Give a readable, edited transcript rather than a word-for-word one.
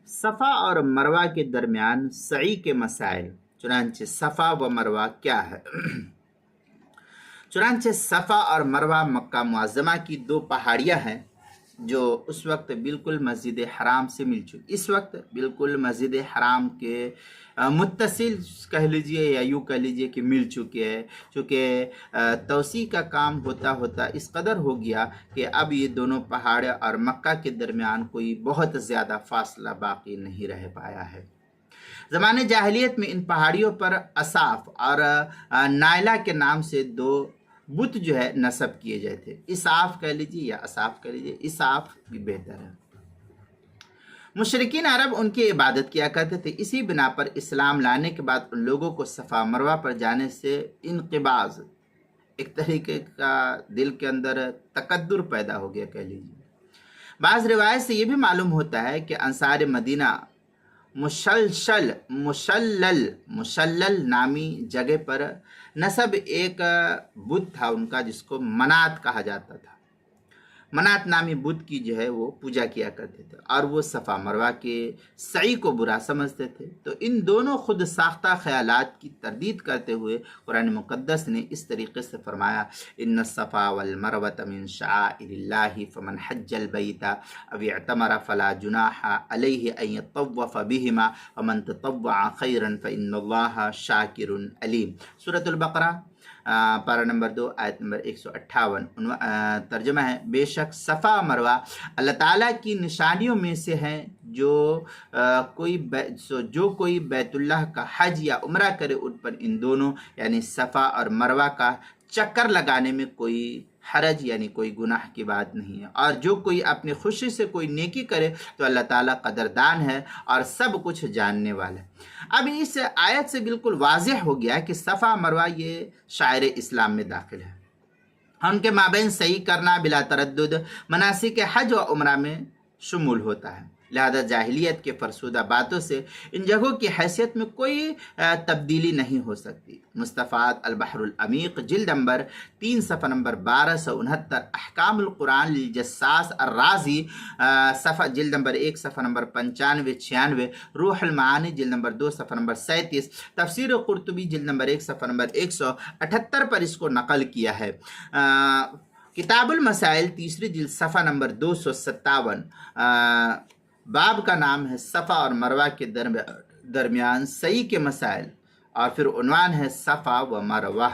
صفا اور مروہ کے درمیان سعی کے مسائل۔ چنانچہ صفا و مروہ کیا ہے؟ چنانچہ صفا اور مروہ مکہ معظمہ کی دو پہاڑیاں ہیں جو اس وقت بالکل مسجد حرام سے مل چکی، اس وقت بالکل مسجد حرام کے متصل کہہ لیجئے یا یوں کہہ لیجئے کہ مل چکے ہیں، چونکہ توسیع کا کام ہوتا ہوتا اس قدر ہو گیا کہ اب یہ دونوں پہاڑ اور مکہ کے درمیان کوئی بہت زیادہ فاصلہ باقی نہیں رہ پایا ہے۔ زمانے جاہلیت میں ان پہاڑیوں پر اصاف اور نائلہ کے نام سے دو بت جو ہے نصب کیے جائے تھے۔ اصاف کہہ لیجیے یا اصاف کہہ لیجیے، اصاف بھی بہتر ہے۔ مشرکین عرب ان کی عبادت کیا کرتے تھے، اسی بنا پر اسلام لانے کے بعد ان لوگوں کو صفا مروہ پر جانے سے انقباض، ایک طریقے کا دل کے اندر تقدر پیدا ہو گیا کہہ لیجیے۔ بعض روایت سے یہ بھی معلوم ہوتا ہے کہ انصار مدینہ مشلل نامی جگہ پر نصب ایک بت تھا ان کا، جس کو منات کہا جاتا تھا۔ منات نامی بت کی جو ہے وہ پوجا کیا کرتے تھے اور وہ صفا مروہ کے سعی کو برا سمجھتے تھے۔ تو ان دونوں خود ساختہ خیالات کی تردید کرتے ہوئے قرآن مقدس نے اس طریقے سے فرمایا، ان الصفا والمروۃ من شعائر اللہ فمن حج البیت او اعتمر فلا جناح علیہ ان یطوف بہما ومن تطوع خیرا فان اللہ شاکر علیم۔ سورۃ البقرہ پارہ نمبر 2 آیت نمبر 158۔ ترجمہ ہے، بے شک صفا مروہ اللہ تعالیٰ کی نشانیوں میں سے ہیں، جو کوئی بیت اللہ کا حج یا عمرہ کرے ان پر ان دونوں یعنی صفا اور مروہ کا چکر لگانے میں کوئی حرج یعنی کوئی گناہ کی بات نہیں ہے، اور جو کوئی اپنی خوشی سے کوئی نیکی کرے تو اللہ تعالیٰ قدردان ہے اور سب کچھ جاننے والا ہے۔ اب اس آیت سے بالکل واضح ہو گیا کہ صفا مروہ یہ شعائر اسلام میں داخل ہے، ان کے مابین صحیح کرنا بلا تردد مناسک حج و عمرہ میں شمول ہوتا ہے، لہذا جاہلیت کے فرسودہ باتوں سے ان جگہوں کی حیثیت میں کوئی تبدیلی نہیں ہو سکتی۔ مصطفیٰ البحر العمیق جلد نمبر 3 صفحہ نمبر 1269، احکام القرآن للجساس الرازی صفحہ جلد نمبر 1 صفحہ نمبر 95-96، روح المعانی جلد نمبر 2 صفحہ نمبر 37، تفسیر قرطبی جلد نمبر 1 صفحہ نمبر 178 پر اس کو نقل کیا ہے۔ کتاب المسائل تیسری جلد صفحہ نمبر 257، باب کا نام ہے صفا اور مروہ کے درمیان سعی کے مسائل، اور پھر عنوان ہے صفا و مروہ۔